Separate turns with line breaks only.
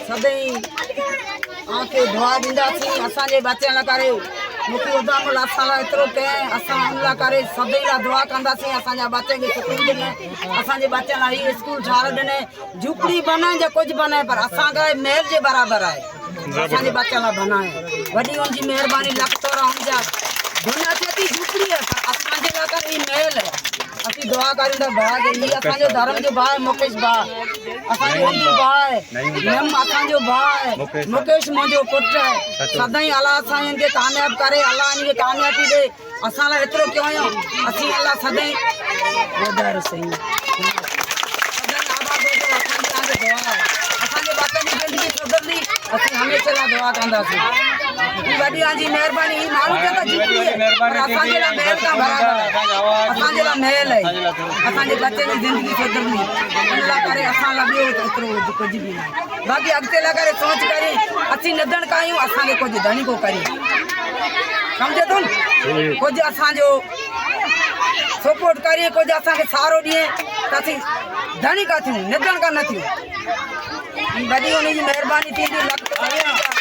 सदाई आके दुआ ॾींदासीं असांजे बच्चन लाइ करे मुखी उदामल असां लाइ एतिरो कयईं असां उन लाइ करे सदाई लाइ दुआ कंदासीं असांजा बच्चन खे स्कूल ॾिने असांजे बच्चन लाइ हीअ स्कूल ठाहे ॾिने झुपड़ी बनाए या कुझु बनाए पर असांखे महल जे बराबरि आहे असांजे बच्चन लाइ बनाए वॾी हुनजी महिरबानी लख तोरा हुनजा दुनिया थिए थी झुपड़ी आहे पर असांजे लाइ करे हीअ महल आहे असीं दुआ कयूं था भाउ खे हीअ असांजो धर्म जो भाउ आहे मुकेश भाउ असांजो हिंदू भाउ आहे नेम असांजो भाउ आहे मुकेश मुंहिंजो पुटु आहे सदाई अलाह सां हिन खे कामयाबु करे अलाह हिन खे कामयाबी ॾे असां लाइ एतिरो कयो आहियूं असीं अलाह सदाई वधारो सही असांजे बातनि जी ज़िंदगी सुधरंदी असीं हमेशह लाइ दुआ कंदासीं वॾी जी महिरबानी ही माण्हू चवंदा झुपड़ी आहे पर असांजे लाइ महल खां बराबरि आहे असांजे लाइ महल आहे असांजे बच्चे जी ज़िंदगी सुधरंदी इन लाइ करे असां लाइ ॿियो एतिरो कुझु बि न बाक़ी अॻिते लाइ करे सोच करे असीं नदण कयूं असांखे कुझु धणी को करे सम्झे थो न कुझु असांजो सपोर्ट करिए कुझु असांखे सहारो ॾिए त असीं धणी का थियूं नदण का न थियूं वॾी हुनजी महिरबानी थींदी